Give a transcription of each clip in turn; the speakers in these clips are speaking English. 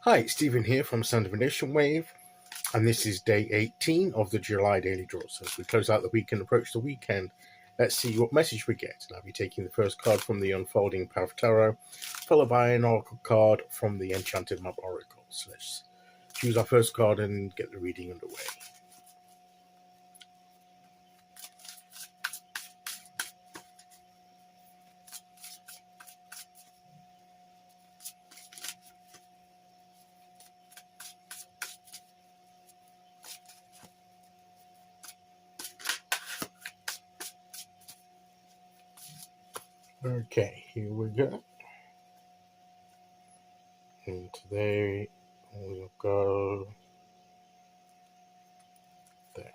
Hi, it's Stephen here from Sound of a Nation Wave, and this is day 18 of the July Daily Draw. So as we close out the week and approach the weekend, let's see what message we get. And I'll be taking the first card from the Unfolding Power of Tarot, followed by an Oracle card from the Enchanted Map Oracle. So let's choose our first card and get the reading underway. Okay, here we go. And today we'll go there.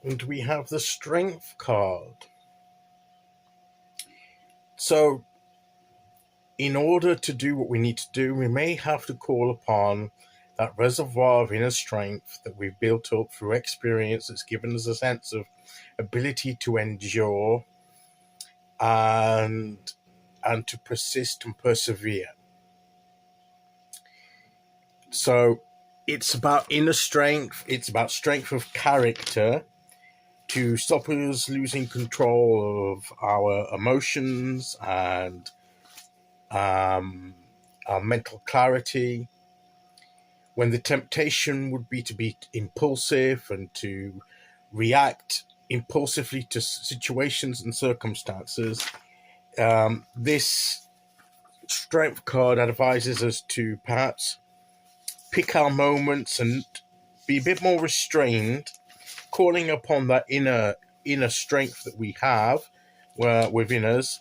And we have the Strength card. So, in order to do what we need to do, we may have to call upon that reservoir of inner strength that we've built up through experience that's given us a sense of ability to endure and to persist and persevere. So it's about inner strength, it's about strength of character to stop us losing control of our emotions and our mental clarity, when the temptation would be to be impulsive and to react impulsively to situations and circumstances. This strength card advises us to perhaps pick our moments and be a bit more restrained, calling upon that inner strength that we have within us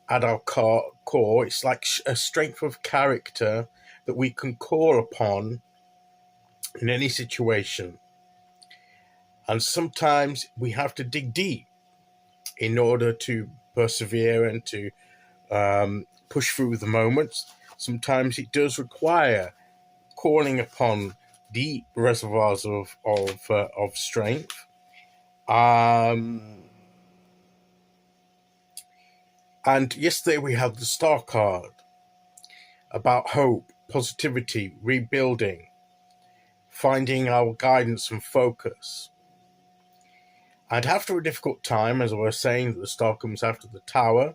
at our core. It's like a strength of character that we can call upon in any situation. And sometimes we have to dig deep in order to persevere and to push through the moments. Sometimes it does require calling upon deep reservoirs of strength. And yesterday we had the Star card about hope, positivity, rebuilding, finding our guidance and focus. And after a difficult time, as I was saying, the Star comes after the Tower.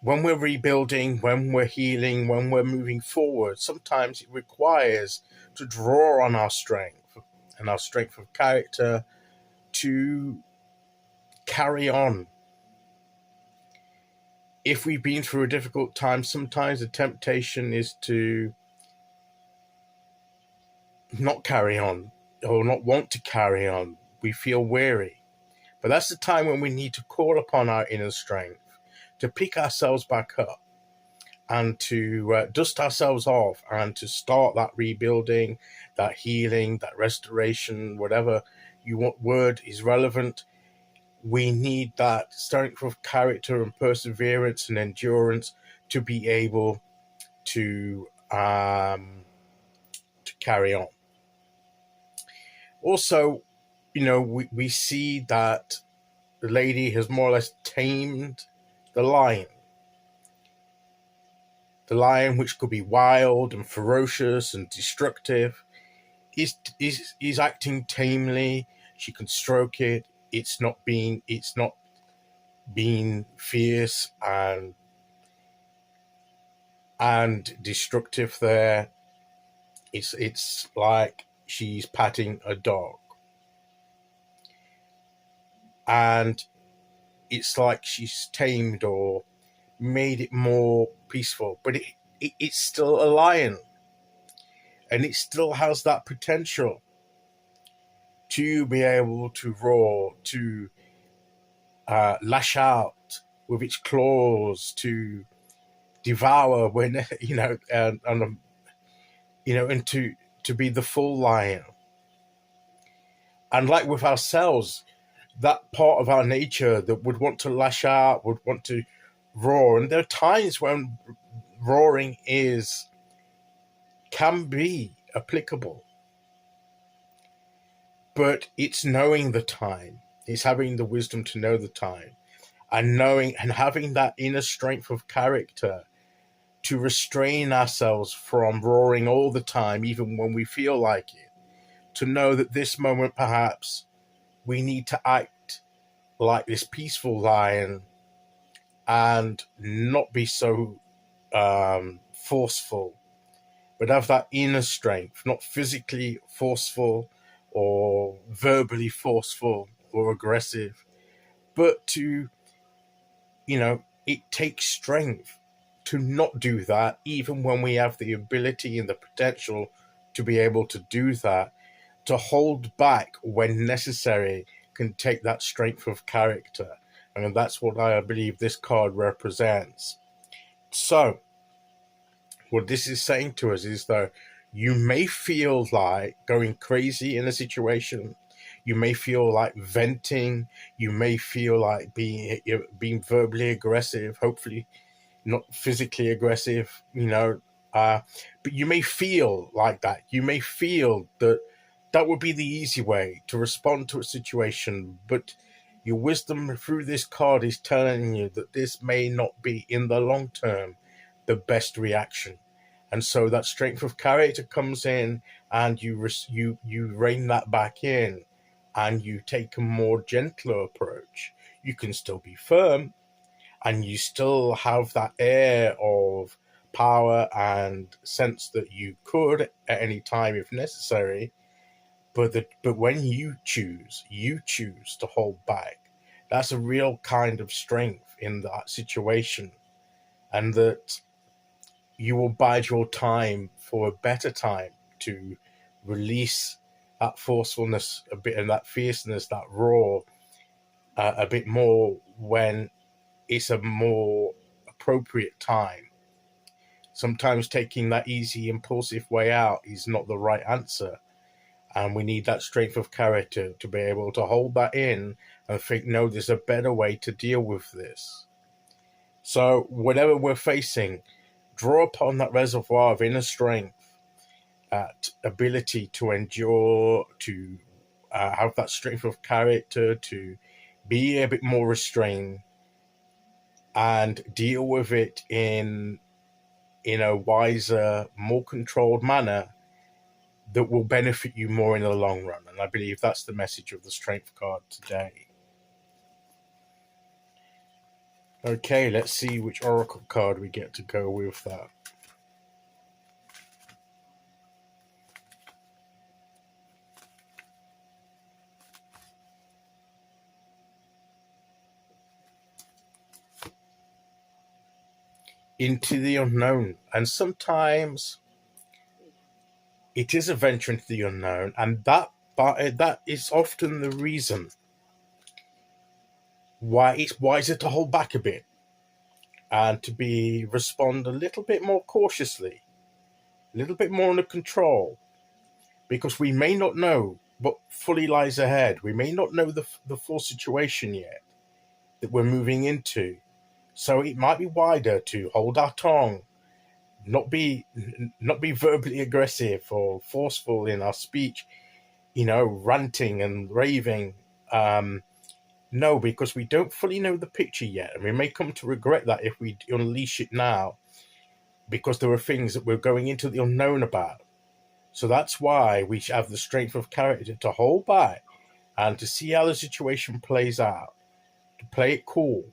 When we're rebuilding, when we're healing, when we're moving forward, sometimes it requires to draw on our strength and our strength of character to carry on. If we've been through a difficult time, sometimes the temptation is to not carry on or not want to carry on. We feel weary. But that's the time when we need to call upon our inner strength to pick ourselves back up and to dust ourselves off and to start that rebuilding, that healing, that restoration, whatever you want word is relevant. We need that strength of character and perseverance and endurance to be able to carry on. Also, we see that the lady has more or less tamed the lion. The lion, which could be wild and ferocious and destructive, is acting tamely. She can stroke it. It's not being fierce and destructive there. It's like she's patting a dog. And it's like she's tamed or made it more peaceful. But it's still a lion. And it still has that potential to be able to roar, to lash out with its claws, to devour when and to be the full lion. And like with ourselves, that part of our nature that would want to lash out, would want to roar, and there are times when roaring can be applicable, but it's knowing the time. It's having the wisdom to know the time and knowing and having that inner strength of character to restrain ourselves from roaring all the time, even when we feel like it, to know that this moment perhaps we need to act like this peaceful lion and not be so forceful, but have that inner strength, not physically forceful or verbally forceful or aggressive, but to, it takes strength to not do that, even when we have the ability and the potential to be able to do that. To hold back when necessary can take that strength of character. And that's what I believe this card represents. So, what this is saying to us is that you may feel like going crazy in a situation. You may feel like venting. You may feel like being verbally aggressive, hopefully not physically aggressive, but you may feel like that. You may feel that would be the easy way to respond to a situation, but your wisdom through this card is telling you that this may not be, in the long term, the best reaction. And so that strength of character comes in, and you rein that back in, and you take a more gentler approach. You can still be firm, and you still have that air of power and sense that you could at any time if necessary. But when you choose to hold back. That's a real kind of strength in that situation, and that you will bide your time for a better time to release that forcefulness a bit and that fierceness, that roar, a bit more when it's a more appropriate time. Sometimes taking that easy, impulsive way out is not the right answer. And we need that strength of character to be able to hold that in and think, no, there's a better way to deal with this. So whatever we're facing, draw upon that reservoir of inner strength, that ability to endure, to have that strength of character, to be a bit more restrained, and deal with it in a wiser, more controlled manner that will benefit you more in the long run. And I believe that's the message of the Strength card today. Okay, let's see which Oracle card we get to go with that. Into the unknown. And sometimes it is a venture into the unknown, and that is often the reason why it's wiser to hold back a bit and to respond a little bit more cautiously, a little bit more under control, because we may not know what fully lies ahead. We may not know the full situation yet that we're moving into. So it might be wiser to hold our tongue, not be verbally aggressive or forceful in our speech, ranting and raving. No, because we don't fully know the picture yet, and we may come to regret that if we unleash it now, because there are things that we're going into the unknown about. So that's why we should have the strength of character to hold back and to see how the situation plays out, to play it cool,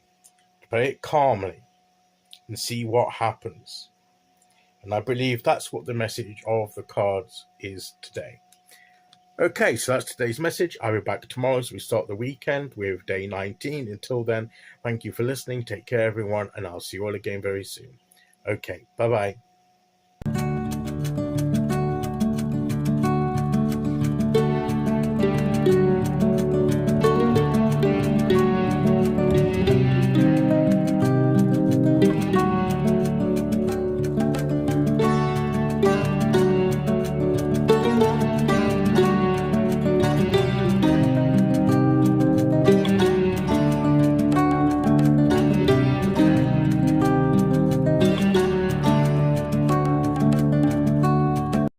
to play it calmly, and see what happens. And I believe that's what the message of the cards is today. Okay, so that's today's message. I'll be back tomorrow as we start the weekend with day 19. Until then, thank you for listening. Take care, everyone, and I'll see you all again very soon. Okay, bye-bye.